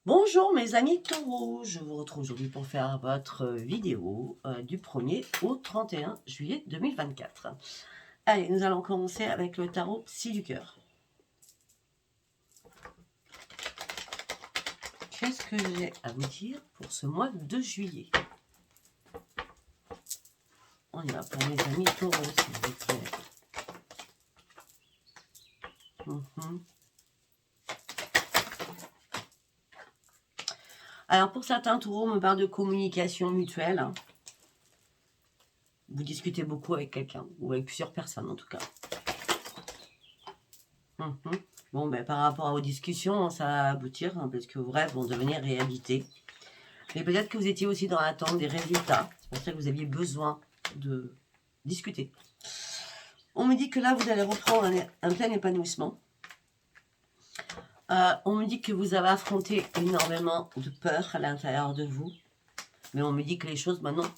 Bonjour mes amis taureaux, je vous retrouve aujourd'hui pour faire votre vidéo du 1er au 31 juillet 2024. Allez, nous allons commencer avec le tarot Psy du cœur. Qu'est-ce que j'ai à vous dire pour ce mois de juillet? On y va pour mes amis taureaux, s'il vous plaît. Alors pour certains taureaux, on me parle de communication mutuelle. Vous discutez beaucoup avec quelqu'un, ou avec plusieurs personnes en tout cas. Bon, ben, par rapport aux discussions, ça va aboutir, parce que vos rêves vont devenir réalité. Mais peut-être que vous étiez aussi dans l'attente des résultats. C'est pour ça que vous aviez besoin de discuter. On me dit que là, vous allez reprendre un plein épanouissement. On me dit que vous avez affronté énormément de peur à l'intérieur de vous. Mais on me dit que les choses, maintenant,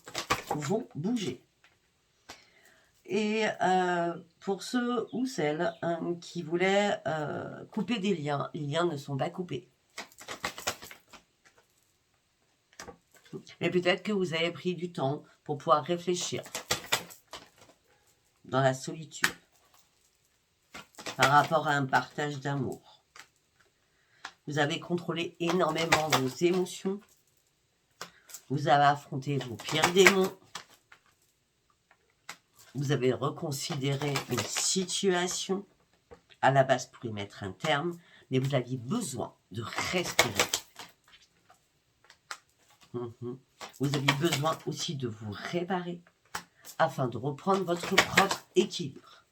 vont bouger. Et pour ceux ou celles qui voulaient couper des liens, les liens ne sont pas coupés. Mais peut-être que vous avez pris du temps pour pouvoir réfléchir dans la solitude par rapport à un partage d'amour. Vous avez contrôlé énormément vos émotions. Vous avez affronté vos pires démons. Vous avez reconsidéré une situation à la base pour y mettre un terme, mais vous aviez besoin de respirer. Vous aviez besoin aussi de vous réparer afin de reprendre votre propre équilibre.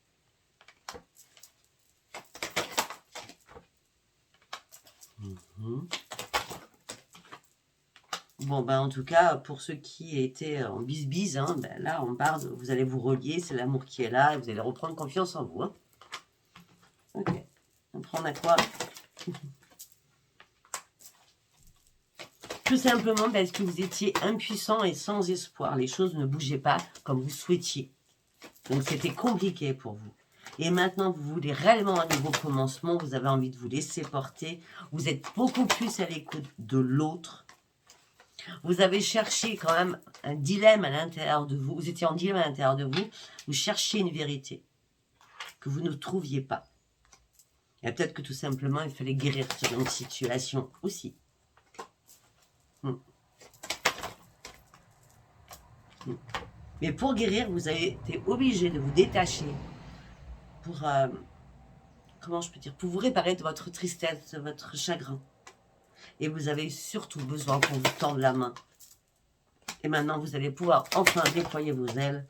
Bon, ben en tout cas, pour ceux qui étaient en bisbise, ben là, on parle, vous allez vous relier, c'est l'amour qui est là, et vous allez reprendre confiance en vous. Ok, on prend à quoi? Tout simplement parce que vous étiez impuissant et sans espoir. Les choses ne bougeaient pas comme vous souhaitiez. Donc c'était compliqué pour vous. Et maintenant, vous voulez réellement un nouveau commencement, vous avez envie de vous laisser porter, vous êtes beaucoup plus à l'écoute de l'autre. Vous avez cherché quand même un dilemme à l'intérieur de vous, vous étiez en dilemme à l'intérieur de vous, vous cherchiez une vérité que vous ne trouviez pas. Et peut-être que tout simplement, il fallait guérir sur une situation aussi. Mais pour guérir, vous avez été obligé de vous détacher pour, comment je peux dire, pour vous réparer de votre tristesse, de votre chagrin. Et vous avez surtout besoin qu'on vous tende la main. Et maintenant, vous allez pouvoir enfin déployer vos ailes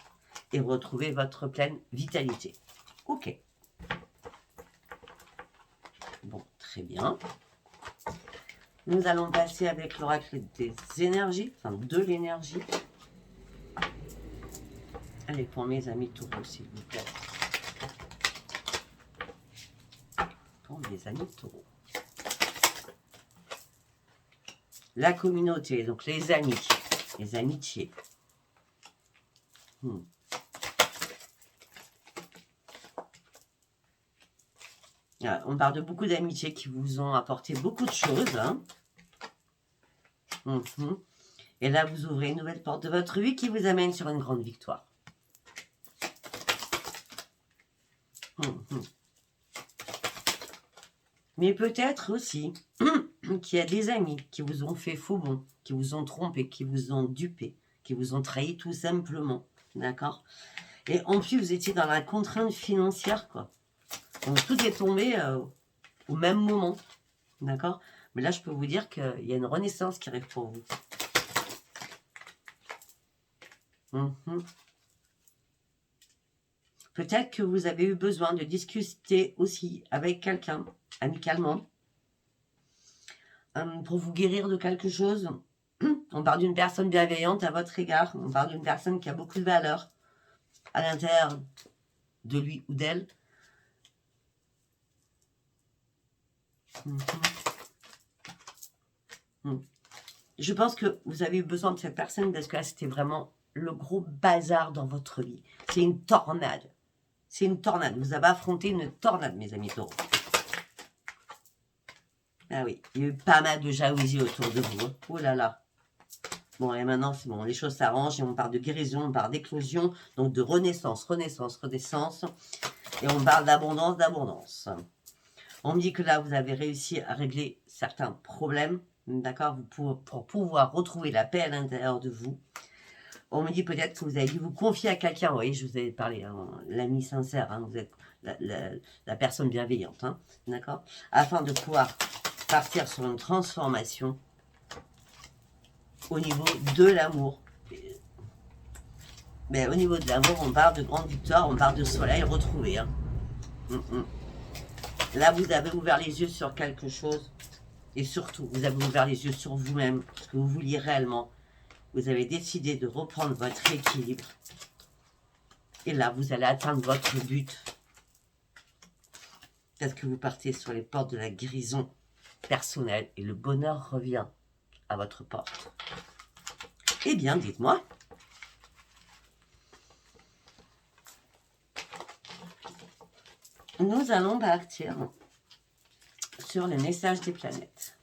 et retrouver votre pleine vitalité. Ok. Bon, très bien. Nous allons passer avec l'oracle des énergies, enfin de l'énergie. Allez, pour mes amis taureaux, s'il vous plaît. Pour mes amis taureaux. La communauté, donc les amis, les amitiés. On parle de beaucoup d'amitiés qui vous ont apporté beaucoup de choses. Et là, vous ouvrez une nouvelle porte de votre vie qui vous amène sur une grande victoire. Mais peut-être aussi qu'il y a des amis qui vous ont fait faux bond, qui vous ont trompé, qui vous ont dupé, qui vous ont trahi tout simplement. D'accord? Et en plus, vous étiez dans la contrainte financière, quoi. Donc tout est tombé au même moment. D'accord? Mais là, je peux vous dire qu'il y a une renaissance qui arrive pour vous. Peut-être que vous avez eu besoin de discuter aussi avec quelqu'un, amicalement, pour vous guérir de quelque chose. On parle d'une personne bienveillante à votre égard. On parle d'une personne qui a beaucoup de valeur à l'intérieur de lui ou d'elle. Je pense que vous avez eu besoin de cette personne parce que là, c'était vraiment le gros bazar dans votre vie. C'est une tornade. C'est une tornade. Vous avez affronté une tornade, mes amis taureaux. Ah oui, il y a eu pas mal de jalousie autour de vous. Hein. Oh là là. Bon, et maintenant, c'est bon, les choses s'arrangent et on parle de guérison, on parle d'éclosion, donc de renaissance, renaissance, renaissance. Et on parle d'abondance, d'abondance. On me dit que là, vous avez réussi à régler certains problèmes, d'accord, pour pouvoir retrouver la paix à l'intérieur de vous. On me dit peut-être que vous avez dû vous confier à quelqu'un. Vous voyez, je vous avais parlé, hein, l'ami sincère, hein, vous êtes la personne bienveillante, hein, d'accord, afin de pouvoir partir sur une transformation au niveau de l'amour. Mais au niveau de l'amour, on parle de grande victoire, on parle de soleil retrouvé. Hein. Là, vous avez ouvert les yeux sur quelque chose. Et surtout, vous avez ouvert les yeux sur vous-même, ce que vous vouliez réellement. Vous avez décidé de reprendre votre équilibre. Et là, vous allez atteindre votre but. Parce que vous partez sur les portes de la guérison personnelle et le bonheur revient à votre porte. Eh bien, dites-moi. Nous allons partir sur le message des planètes.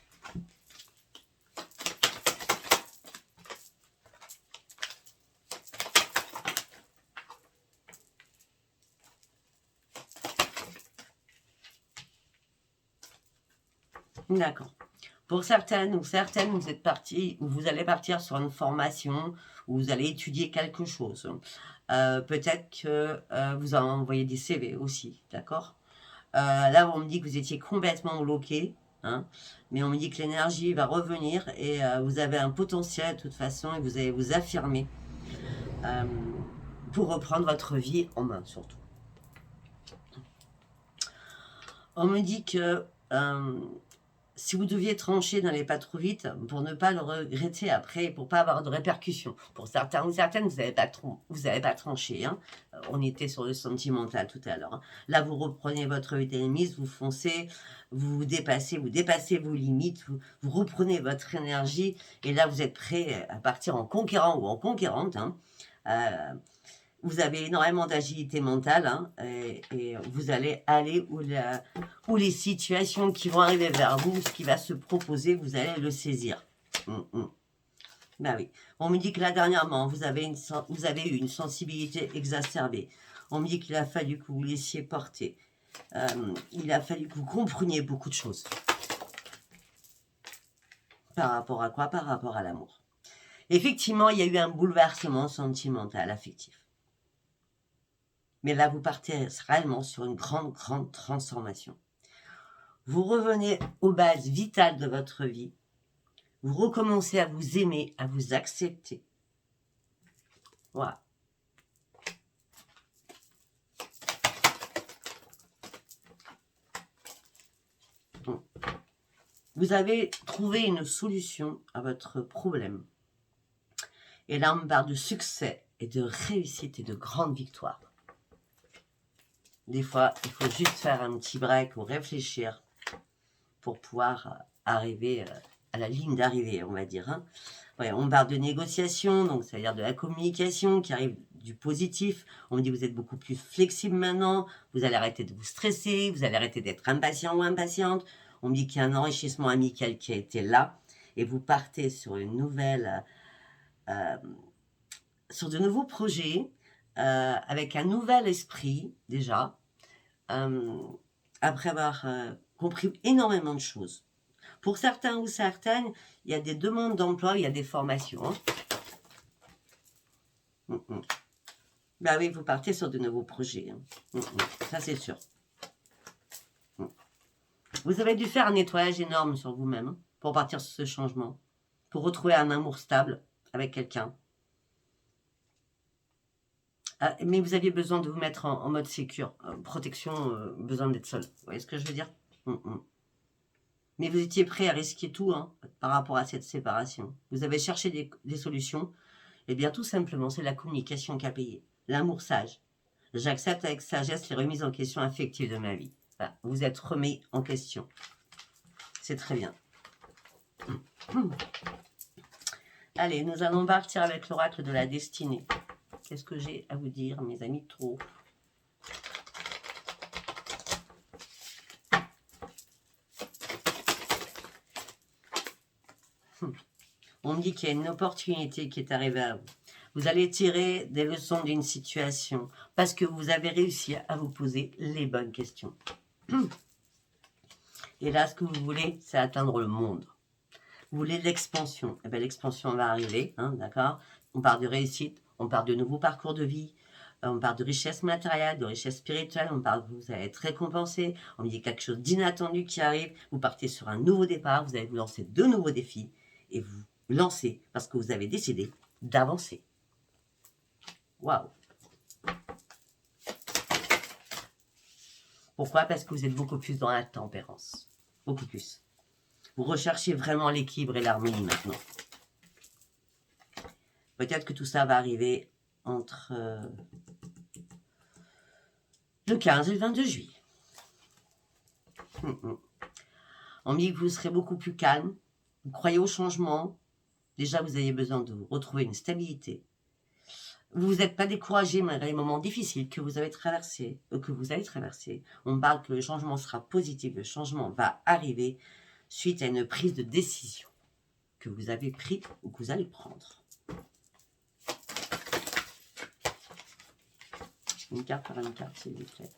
D'accord. Pour certaines ou certaines, vous êtes partis, ou vous allez partir sur une formation, où vous allez étudier quelque chose. Peut-être que vous en envoyez des CV aussi, d'accord. Là, on me dit que vous étiez complètement bloqué, hein, mais on me dit que l'énergie va revenir et vous avez un potentiel de toute façon et vous allez vous affirmer pour reprendre votre vie en main, surtout. On me dit que si vous deviez trancher, n'allez pas trop vite pour ne pas le regretter après, pour pas avoir de répercussions. Pour certains ou certaines, vous n'avez pas tranché. Hein. On était sur le sentimental tout à l'heure. Hein. Là, vous reprenez votre mise, vous foncez, vous dépassez vos limites, vous reprenez votre énergie et là, vous êtes prêt à partir en conquérant ou en conquérante. Hein. Vous avez énormément d'agilité mentale hein, et vous allez aller où les situations qui vont arriver vers vous, ce qui va se proposer, vous allez le saisir. Ben oui. On me dit que là, dernièrement, vous avez eu une sensibilité exacerbée. On me dit qu'il a fallu que vous vous laissiez porter. Il a fallu que vous compreniez beaucoup de choses. Par rapport à quoi? Par rapport à l'amour. Effectivement, il y a eu un bouleversement sentimental, affectif. Mais là, vous partez réellement sur une grande, grande transformation. Vous revenez aux bases vitales de votre vie. Vous recommencez à vous aimer, à vous accepter. Voilà. Vous avez trouvé une solution à votre problème. Et là, on me parle de succès et de réussite et de grande victoire. Des fois, il faut juste faire un petit break ou réfléchir pour pouvoir arriver à la ligne d'arrivée, on va dire. Hein. Ouais, on parle de négociation, donc c'est-à-dire de la communication qui arrive du positif. On me dit que vous êtes beaucoup plus flexible maintenant, vous allez arrêter de vous stresser, vous allez arrêter d'être impatient ou impatiente. On me dit qu'il y a un enrichissement amical qui a été là et vous partez sur une nouvelle, sur de nouveaux projets avec un nouvel esprit déjà. Après avoir compris énormément de choses. Pour certains ou certaines, il y a des demandes d'emploi, il y a des formations. Ben oui, vous partez sur de nouveaux projets. Ça, c'est sûr. Vous avez dû faire un nettoyage énorme sur vous-même hein, pour partir sur ce changement, pour retrouver un amour stable avec quelqu'un. Mais vous aviez besoin de vous mettre en mode sécure, protection, besoin d'être seul. Vous voyez ce que je veux dire? Mais vous étiez prêt à risquer tout hein, par rapport à cette séparation. Vous avez cherché des solutions. Eh bien, tout simplement, c'est la communication qui a payé. L'amour sage. J'accepte avec sagesse les remises en question affectives de ma vie. Voilà, vous êtes remis en question. C'est très bien. Allez, nous allons partir avec l'oracle de la destinée. Qu'est-ce que j'ai à vous dire, mes amis taureaux? On me dit qu'il y a une opportunité qui est arrivée à vous. Vous allez tirer des leçons d'une situation parce que vous avez réussi à vous poser les bonnes questions. Et là, ce que vous voulez, c'est atteindre le monde. Vous voulez l'expansion. Eh bien, l'expansion va arriver, hein, d'accord? On parle de réussite, on parle de nouveaux parcours de vie, on parle de richesse matérielle, de richesse spirituelle, on parle que vous allez être récompensé, on me dit quelque chose d'inattendu qui arrive, vous partez sur un nouveau départ, vous allez vous lancer de nouveaux défis, et vous lancez parce que vous avez décidé d'avancer. Waouh! Pourquoi? Parce que vous êtes beaucoup plus dans la tempérance. Beaucoup plus. Vous recherchez vraiment l'équilibre et l'harmonie maintenant. Peut-être que tout ça va arriver entre le 15 et le 22 juillet. On me dit que vous serez beaucoup plus calme. Vous croyez au changement. Déjà, vous avez besoin de retrouver une stabilité. Vous n'êtes pas découragé malgré les moments difficiles que vous avez traversés, On me parle que le changement sera positif. Le changement va arriver suite à une prise de décision que vous avez prise ou que vous allez prendre. Une carte par une carte, s'il vous plaît.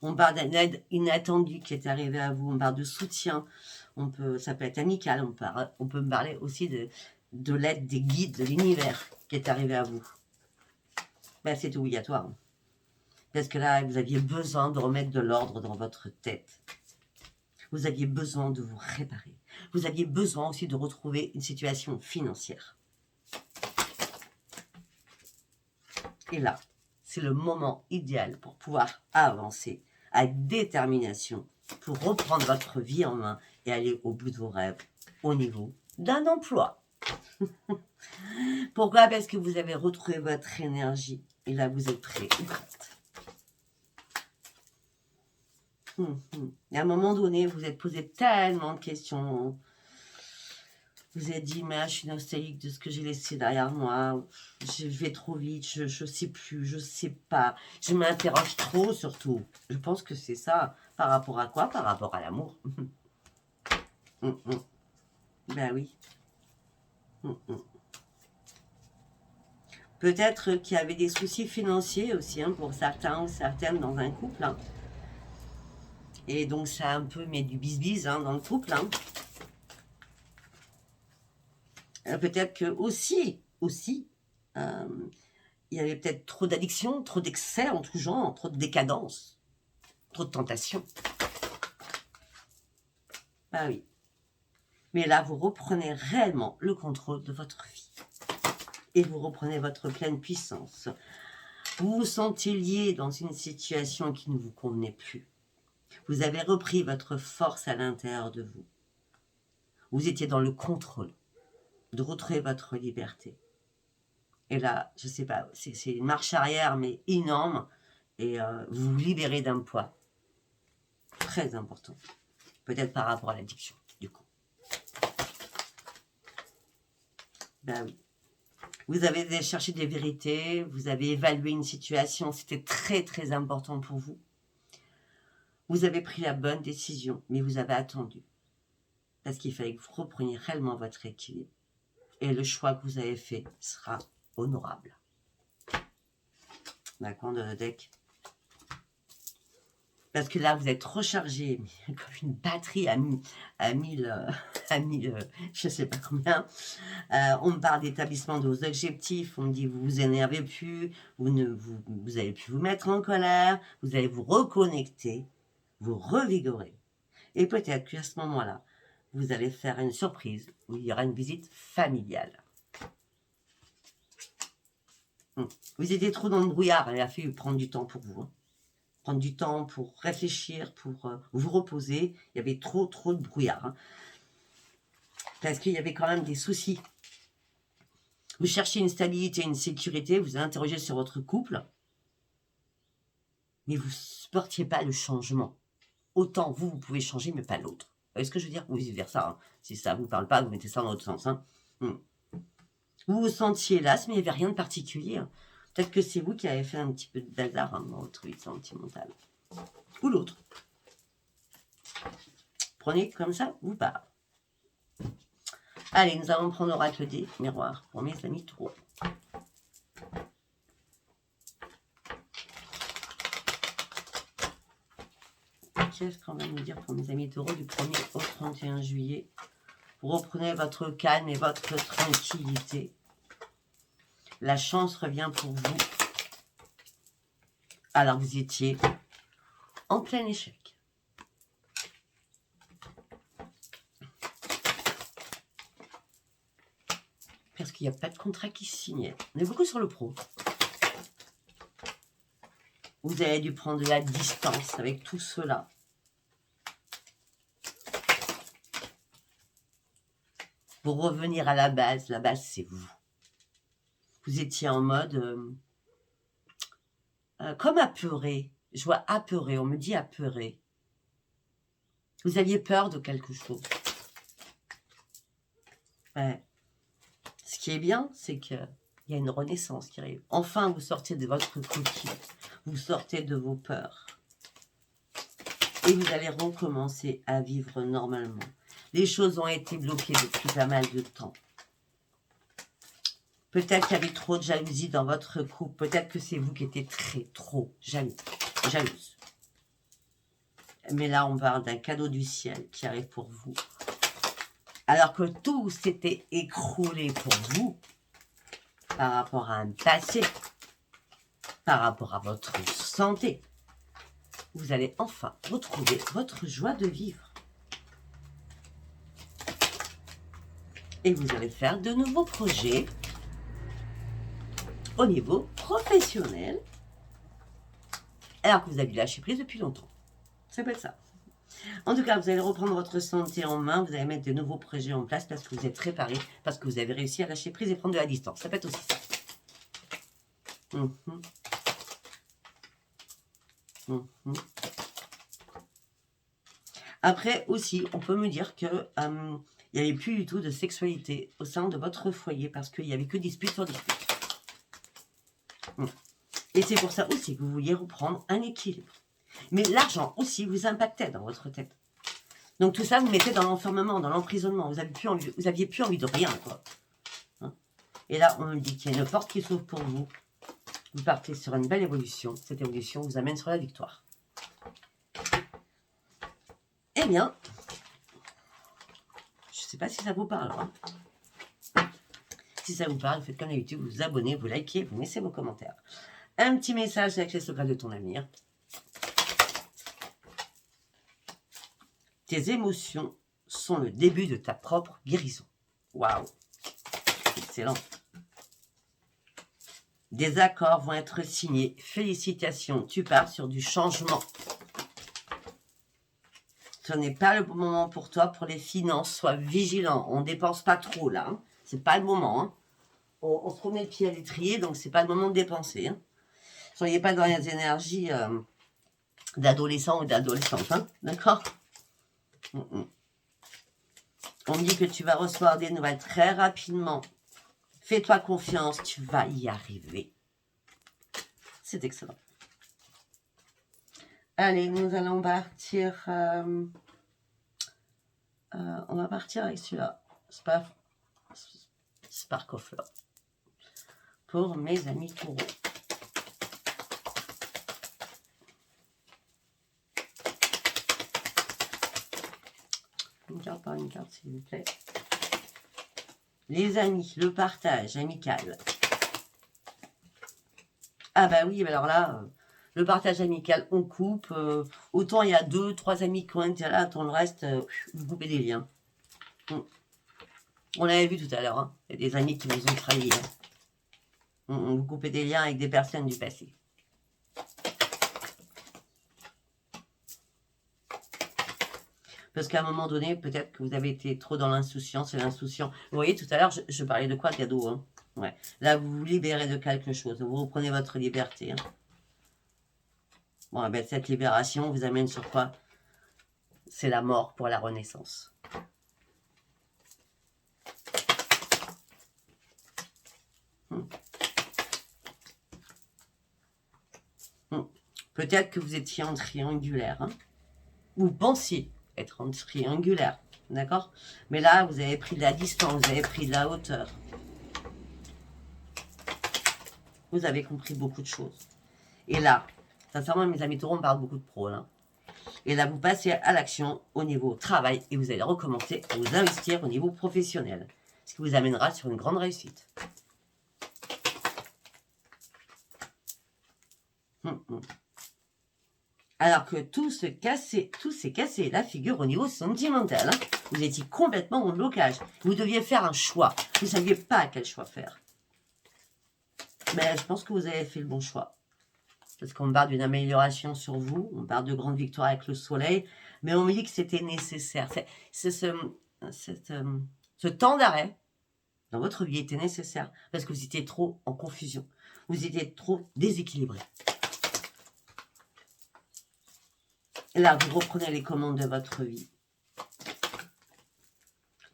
On parle d'une aide inattendue qui est arrivée à vous. On parle de soutien. Ça peut être amical. On peut me parler aussi de l'aide des guides de l'univers qui est arrivé à vous. Ben, c'est obligatoire. Parce que là, vous aviez besoin de remettre de l'ordre dans votre tête. Vous aviez besoin de vous réparer. Vous aviez besoin aussi de retrouver une situation financière. Et là, c'est le moment idéal pour pouvoir avancer avec détermination pour reprendre votre vie en main et aller au bout de vos rêves au niveau d'un emploi. Pourquoi? Parce que vous avez retrouvé votre énergie et là, vous êtes prêt ou prête. Et à un moment donné, vous êtes posé tellement de questions. Vous êtes dit, mais je suis nostalgique de ce que j'ai laissé derrière moi. Je vais trop vite, je sais plus, je sais pas. Je m'interroge trop surtout. Je pense que c'est ça. Par rapport à quoi? Par rapport à l'amour. Ben oui. Peut-être qu'il y avait des soucis financiers aussi hein, pour certains ou certaines dans un couple. Hein. Et donc ça a un peu mis du bisbise hein, dans le couple. Hein. Peut-être que aussi, il y avait peut-être trop d'addiction, trop d'excès en tout genre, trop de décadence, trop de tentation. Ah oui. Mais là, vous reprenez réellement le contrôle de votre vie. Et vous reprenez votre pleine puissance. Vous vous sentez lié dans une situation qui ne vous convenait plus. Vous avez repris votre force à l'intérieur de vous. Vous étiez dans le contrôle de retrouver votre liberté. Et là, je ne sais pas, c'est une marche arrière, mais énorme. Et vous vous libérez d'un poids très important. Peut-être par rapport à l'addiction, du coup. Ben oui. Vous avez cherché des vérités, vous avez évalué une situation, c'était très très important pour vous. Vous avez pris la bonne décision, mais vous avez attendu. Parce qu'il fallait que vous repreniez réellement votre équilibre. Et le choix que vous avez fait sera honorable. D'accord, de le deck. Parce que là, vous êtes rechargé comme une batterie à 1000, je ne sais pas combien. On me parle d'établissement de vos objectifs. On me dit vous vous énervez plus, vous allez plus vous mettre en colère, vous allez vous reconnecter, vous revigorer. Et peut-être qu'à ce moment-là, vous allez faire une surprise où il y aura une visite familiale. Vous étiez trop dans le brouillard, elle a fait prendre du temps pour vous. Hein. Prendre du temps pour réfléchir, pour vous reposer. Il y avait trop de brouillard. Hein. Parce qu'il y avait quand même des soucis. Vous cherchez une stabilité, une sécurité, vous interrogez sur votre couple, mais vous ne supportiez pas le changement. Autant vous pouvez changer, mais pas l'autre. Vous voyez ce que je veux dire? Ou vice-versa. Hein. Si ça ne vous parle pas, vous mettez ça dans l'autre sens. Hein. Vous vous sentiez las, mais il n'y avait rien de particulier. Hein. Peut-être que c'est vous qui avez fait un petit peu de bazar hein, dans votre vie sentimentale. Ou l'autre. prenez comme ça vous parle. Allez, nous allons prendre l'oracle des miroirs pour mes amis taureaux. Qu'est-ce qu'on va nous dire pour mes amis taureaux du 1er au 31 juillet? Vous reprenez votre calme et votre tranquillité. La chance revient pour vous. Alors vous étiez en plein échec. Parce qu'il n'y a pas de contrat qui se signait. On est beaucoup sur le pro. Vous avez dû prendre de la distance avec tout cela. Pour revenir à la base c'est vous. Vous étiez en mode comme apeuré. Je vois apeuré, on me dit apeuré. Vous aviez peur de quelque chose. Ouais. Ce qui est bien, c'est qu'il y a une renaissance qui arrive. Enfin, vous sortez de votre coquille. Vous sortez de vos peurs. Et vous allez recommencer à vivre normalement. Les choses ont été bloquées depuis pas mal de temps. Peut-être qu'il y avait trop de jalousie dans votre couple. Peut-être que c'est vous qui étiez trop jalouse. Mais là, on parle d'un cadeau du ciel qui arrive pour vous. Alors que tout s'était écroulé pour vous par rapport à un passé, par rapport à votre santé. Vous allez enfin retrouver votre joie de vivre. Et vous allez faire de nouveaux projets au niveau professionnel, alors que vous avez lâché prise depuis longtemps. Ça peut être ça. En tout cas, vous allez reprendre votre santé en main, vous allez mettre de nouveaux projets en place parce que vous êtes préparé, parce que vous avez réussi à lâcher prise et prendre de la distance. Ça peut être aussi ça. Après aussi, on peut me dire que il n'y avait plus du tout de sexualité au sein de votre foyer parce qu'il n'y avait que dispute sur dispute. Et c'est pour ça aussi que vous vouliez reprendre un équilibre. Mais l'argent aussi vous impactait dans votre tête. Donc tout ça vous mettez dans l'enfermement, dans l'emprisonnement. Vous aviez plus envie de rien, quoi. Et là, on me dit qu'il y a une porte qui s'ouvre pour vous. Vous partez sur une belle évolution. Cette évolution vous amène sur la victoire. Eh bien, je ne sais pas si ça vous parle. Si ça vous parle, faites comme d'habitude, vous vous abonnez, vous likez, vous laissez vos commentaires. Un petit message avec les secrets de ton avenir. Tes émotions sont le début de ta propre guérison. Waouh! Excellent. Des accords vont être signés. Félicitations, tu pars sur du changement. Ce n'est pas le bon moment pour toi, pour les finances. Sois vigilant. On ne dépense pas trop là. Hein. Ce n'est pas le moment. Hein. On se remet le pied à l'étrier, donc ce n'est pas le moment de dépenser. Hein. Soyez pas dans les énergies d'adolescents ou d'adolescentes. Hein. D'accord? On me dit que tu vas recevoir des nouvelles très rapidement. Fais-toi confiance, tu vas y arriver. C'est excellent. Allez, nous allons partir. On va partir avec celui-là. Spark of Love. Pour mes amis taureaux. Une carte par une carte, s'il vous plaît. Les amis, le partage amical. Ah bah oui, alors là, le partage amical, on coupe. Autant il y a 2, 3 amis qui ont été là, autant le reste, vous coupez des liens. On l'avait vu tout à l'heure, hein. Il y a des amis qui vous ont trahi. Hein. Vous coupez des liens avec des personnes du passé. Parce qu'à un moment donné, peut-être que vous avez été trop dans l'insouciance et l'insouciant. Vous voyez, tout à l'heure, je parlais de quoi, cadeau, hein. Ouais. Là, vous vous libérez de quelque chose. Vous reprenez votre liberté. Hein. Bon, ben, cette libération vous amène sur quoi? C'est la mort pour la renaissance. Peut-être que vous étiez en triangulaire. Hein. Vous pensiez être en triangulaire. D'accord? Mais là, vous avez pris de la distance, vous avez pris de la hauteur. Vous avez compris beaucoup de choses. Et là, sincèrement, mes amis taureaux, on parle beaucoup de pro, là. Et là, vous passez à l'action au niveau travail et vous allez recommencer à vous investir au niveau professionnel. Ce qui vous amènera sur une grande réussite. Alors que tout s'est cassé la figure au niveau sentimental. Hein. Vous étiez complètement en blocage. Vous deviez faire un choix. Vous ne saviez pas quel choix faire. Mais je pense que vous avez fait le bon choix. Parce qu'on parle d'une amélioration sur vous. On parle de grandes victoires avec le soleil. Mais on me dit que c'était nécessaire. Ce temps d'arrêt dans votre vie était nécessaire. Parce que vous étiez trop en confusion. Vous étiez trop déséquilibré. Là, vous reprenez les commandes de votre vie.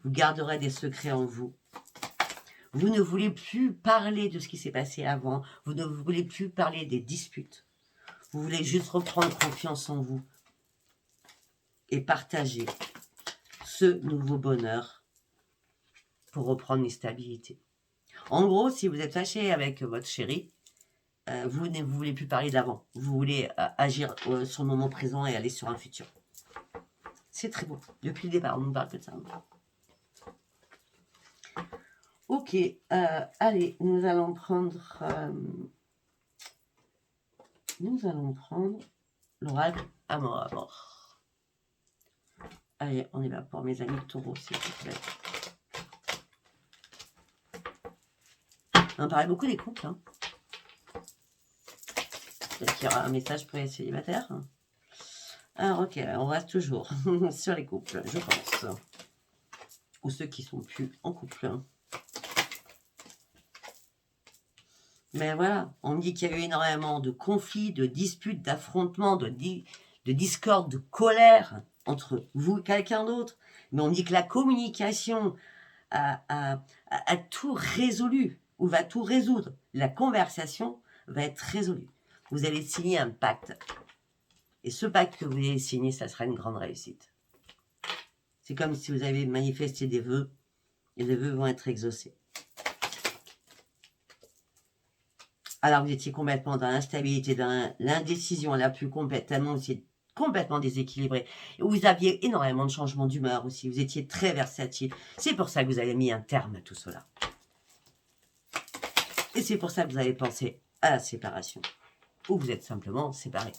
Vous garderez des secrets en vous. Vous ne voulez plus parler de ce qui s'est passé avant. Vous ne voulez plus parler des disputes. Vous voulez juste reprendre confiance en vous. Et partager ce nouveau bonheur pour reprendre une stabilité. En gros, si vous êtes fâché avec votre chéri, vous ne voulez plus parler d'avant. Vous voulez agir sur le moment présent et aller sur un futur. C'est très beau. Depuis le départ, on ne parle que de ça. Ok, allez, nous allons prendre l'oracle amour à mort. Allez, on est là pour mes amis taureaux, s'il vous plaît. On parlait beaucoup des couples. Hein. Peut-être qu'il y aura un message pour les célibataires. Alors, ok, on reste toujours sur les couples, je pense. Ou ceux qui sont plus en couple. Mais voilà, on me dit qu'il y a eu énormément de conflits, de disputes, d'affrontements, de discorde, de colère entre vous et quelqu'un d'autre. Mais on me dit que la communication a tout résolu, ou va tout résoudre. La conversation va être résolue. Vous allez signer un pacte. Et ce pacte que vous allez signer, ça sera une grande réussite. C'est comme si vous avez manifesté des vœux, et les vœux vont être exaucés. Alors vous étiez complètement dans l'instabilité, dans l'indécision la plus complète, tellement vous étiez complètement déséquilibré. Vous aviez énormément de changements d'humeur aussi, vous étiez très versatile. C'est pour ça que vous avez mis un terme à tout cela. Et c'est pour ça que vous avez pensé à la séparation. Ou vous êtes simplement séparés.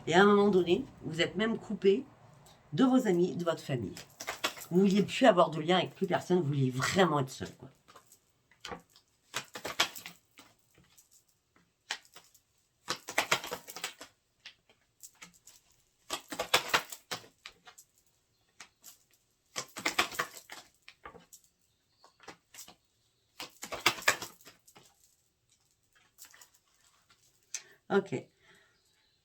Et à un moment donné, vous êtes même coupé de vos amis, de votre famille. Vous ne vouliez plus avoir de lien avec plus personne, vous vouliez vraiment être seul, quoi. Ok.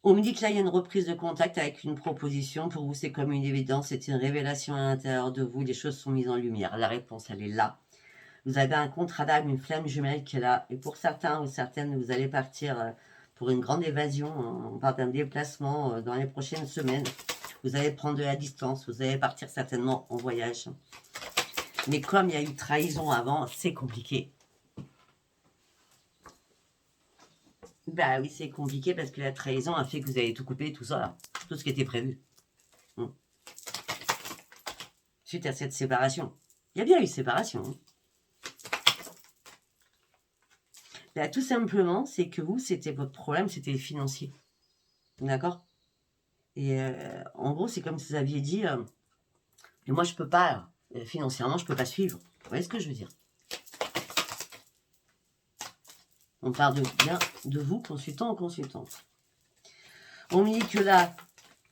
On me dit que là, il y a une reprise de contact avec une proposition. Pour vous, c'est comme une évidence. C'est une révélation à l'intérieur de vous. Les choses sont mises en lumière. La réponse, elle est là. Vous avez un contrat d'âme, une flamme jumelle qui est là. Et pour certains ou certaines, vous allez partir pour une grande évasion. On parle d'un déplacement dans les prochaines semaines. Vous allez prendre de la distance. Vous allez partir certainement en voyage. Mais comme il y a eu trahison avant, c'est compliqué. Bah oui, c'est compliqué parce que la trahison a fait que vous avez tout coupé, tout ça, là. Tout ce qui était prévu. Suite à cette séparation. Il y a bien eu séparation. Hein. Bah, tout simplement, c'est que vous, c'était votre problème, c'était financier. D'accord? Et en gros, c'est comme si vous aviez dit, mais moi, je peux pas, financièrement, je peux pas suivre. Vous voyez ce que je veux dire? On parle bien de vous, consultant ou consultante. On me dit que là,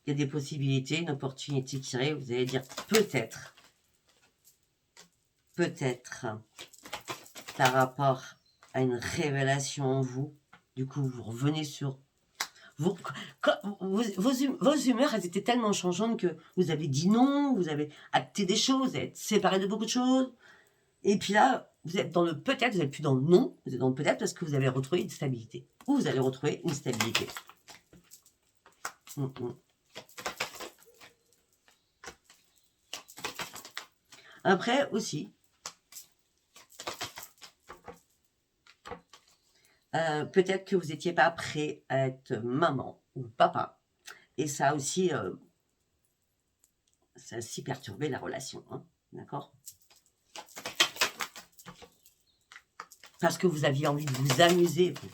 il y a des possibilités, une opportunité qui arrive. Vous allez dire peut-être, par rapport à une révélation en vous. Du coup, vous revenez sur... Vos humeurs, elles étaient tellement changeantes que vous avez dit non, vous avez acté des choses, vous êtes séparé de beaucoup de choses. Et puis là, vous êtes dans le peut-être, vous n'êtes plus dans le non, vous êtes dans le peut-être parce que vous avez retrouvé une stabilité. Ou vous allez retrouver une stabilité. Après aussi, peut-être que vous n'étiez pas prêt à être maman ou papa. Et ça aussi, ça a aussi perturbé la relation. Hein, d'accord? Parce que vous aviez envie de vous amuser. Vous.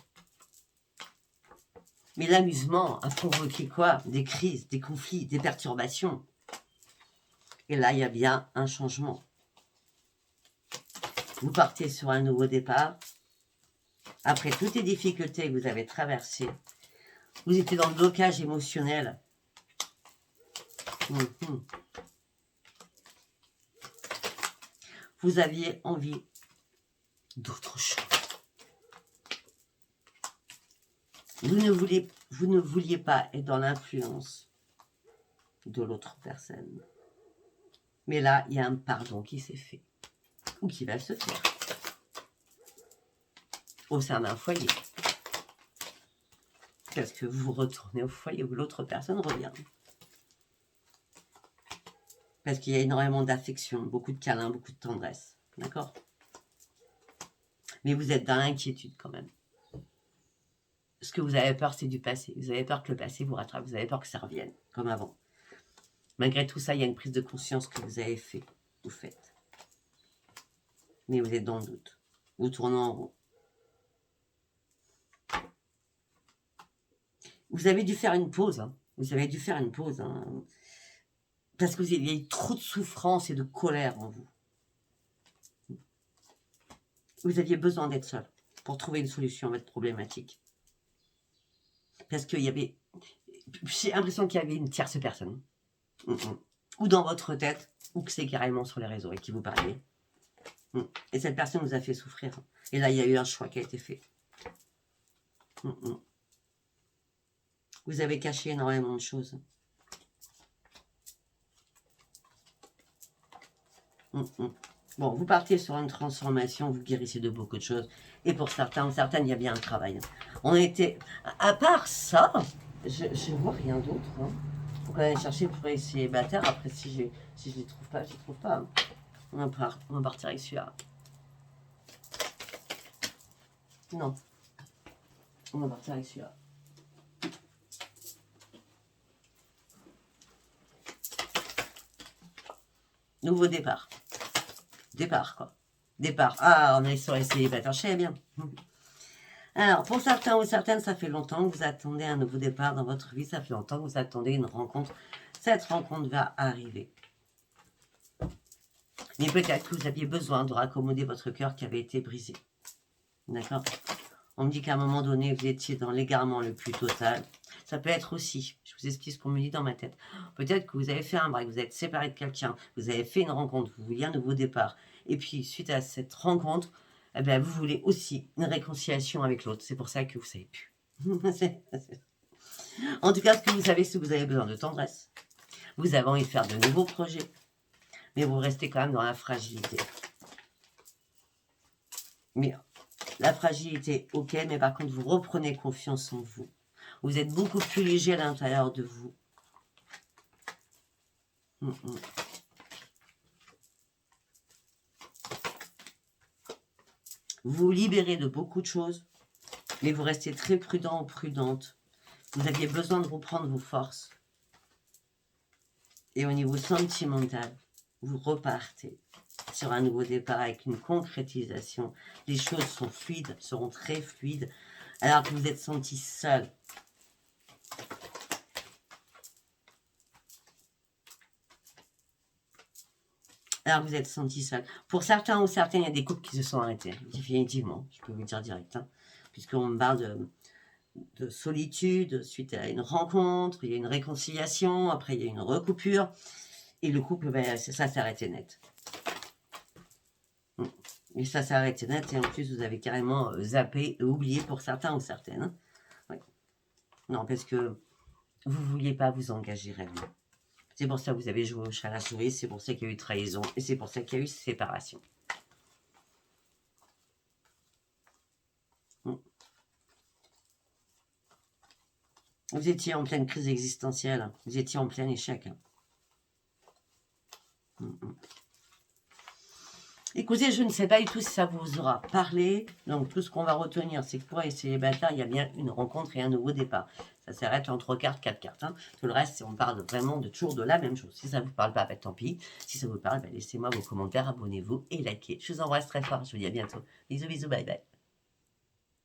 Mais l'amusement a provoqué quoi? Des crises, des conflits, des perturbations. Et là, il y a bien un changement. Vous partez sur un nouveau départ. Après toutes les difficultés que vous avez traversées, vous étiez dans le blocage émotionnel. Vous aviez envie d'autre chose. Vous ne vouliez pas être dans l'influence de l'autre personne. Mais là, il y a un pardon qui s'est fait. Ou qui va se faire. Au sein d'un foyer. Parce que vous retournez au foyer où l'autre personne revient. Parce qu'il y a énormément d'affection, beaucoup de câlins, beaucoup de tendresse. D'accord? Mais vous êtes dans l'inquiétude quand même. Ce que vous avez peur, c'est du passé. Vous avez peur que le passé vous rattrape. Vous avez peur que ça revienne, comme avant. Malgré tout ça, il y a une prise de conscience que vous avez fait. Vous faites. Mais vous êtes dans le doute. Vous tournez en rond. Vous avez dû faire une pause. Hein. Vous avez dû faire une pause. Hein. Parce que vous aviez eu trop de souffrance et de colère en vous. Vous aviez besoin d'être seul pour trouver une solution à votre problématique. Parce qu'il y avait... J'ai l'impression qu'il y avait une tierce personne. Ou dans votre tête, ou que c'est carrément sur les réseaux et qui vous parlait. Et cette personne vous a fait souffrir. Et là, il y a eu un choix qui a été fait. Vous avez caché énormément de choses. Bon, vous partez sur une transformation, vous guérissez de beaucoup de choses. Et pour certains ou certaines, il y a bien un travail. On était... À part ça, je ne vois rien d'autre. Hein. Faut quand même chercher pour les célibataires. Après, si je les trouve pas, je les trouve pas. On va partir avec celui-là. Non. On va partir avec celui-là. Nouveau départ. Départ, quoi. Départ. Ah, on est sur les célibataires, je sais bien. Alors, pour certains ou certaines, ça fait longtemps que vous attendez un nouveau départ dans votre vie. Ça fait longtemps que vous attendez une rencontre. Cette rencontre va arriver. Mais peut-être que vous aviez besoin de raccommoder votre cœur qui avait été brisé. D'accord? On me dit qu'à un moment donné, vous étiez dans l'égarement le plus total. Ça peut être aussi, je vous explique ce qu'on me dit dans ma tête. Peut-être que vous avez fait un break, vous êtes séparé de quelqu'un, vous avez fait une rencontre, vous vouliez un nouveau départ. Et puis, suite à cette rencontre, eh bien, vous voulez aussi une réconciliation avec l'autre. C'est pour ça que vous ne savez plus. En tout cas, ce que vous savez, c'est que vous avez besoin de tendresse. Vous avez envie de faire de nouveaux projets. Mais vous restez quand même dans la fragilité. Mais la fragilité, ok, mais par contre, vous reprenez confiance en vous. Vous êtes beaucoup plus léger à l'intérieur de vous. Vous vous libérez de beaucoup de choses, mais vous restez très prudent ou prudente. Vous aviez besoin de reprendre vos forces. Et au niveau sentimental, vous repartez sur un nouveau départ avec une concrétisation. Les choses sont fluides, seront très fluides, alors que vous êtes senti seul. Alors vous êtes senti seul. Pour certains ou certaines, il y a des couples qui se sont arrêtés, définitivement, je peux vous le dire direct. Hein, puisqu'on me parle de solitude suite à une rencontre, il y a une réconciliation, après il y a une recoupure, et le couple, ben, ça s'est arrêté net. Et ça s'est arrêté net, et en plus vous avez carrément zappé et oublié pour certains ou certaines. Hein. Oui. Non, parce que vous ne vouliez pas vous engager réellement. C'est pour ça que vous avez joué au chat à la souris, c'est pour ça qu'il y a eu trahison, et c'est pour ça qu'il y a eu séparation. Vous étiez en pleine crise existentielle. Hein. Vous étiez en plein échec. Hein. Écoutez, je ne sais pas du tout si ça vous aura parlé. Donc, tout ce qu'on va retenir, c'est que pour les célibataires, il y a bien une rencontre et un nouveau départ. Ça s'arrête en 3 cartes, 4 cartes. Hein. Tout le reste, on parle vraiment de toujours de la même chose. Si ça ne vous parle pas, tant pis. Si ça vous parle, laissez-moi vos commentaires, abonnez-vous et likez. Je vous embrasse très fort. Je vous dis à bientôt. Bisous, bisous, bye bye.